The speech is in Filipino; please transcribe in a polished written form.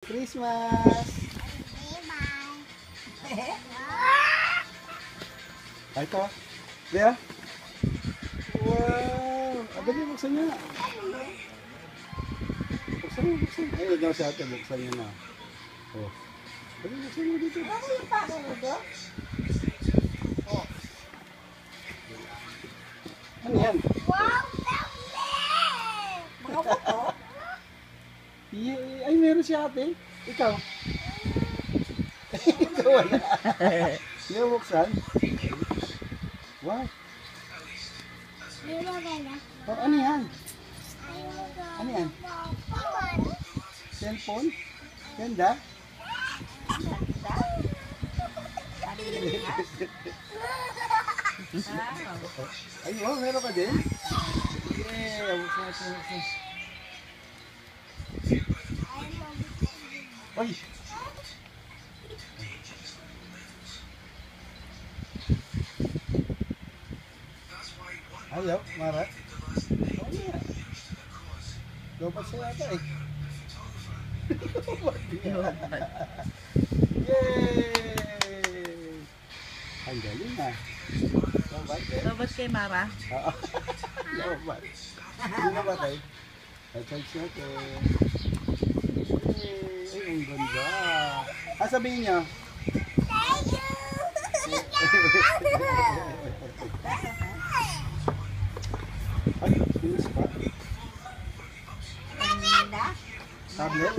Christmas! Ay, ito. Lea? Wow! Dali, buksan niya. Buksan niya, buksan. Ay, ikaw si ate, buksan niya na. Oh. Dali, buksan niya dito. Ano yung paso mo doon? Oh. Ano yan? Wow! Mga buto? Ay, meron si ate. Ikaw. Ikaw wala. Hindi mo buksan? Wow. Oh, ano yan? Ano yan? Cellphone? Ganda? Ay, wow, meron ka din? Yeah, buksan natin, buksan. Ay! Ayaw, Mara. Oo nga. Lobat siya yata eh. Yay! Ang galing ah. Lobat eh. Lobat kay Mara. Oo. Lobat. Hindi na ba tayo? I-charge natin. Yay! Ay, ang ganda. Sabihin niyo. Ay, finish pa. Ang ganda. Tablet?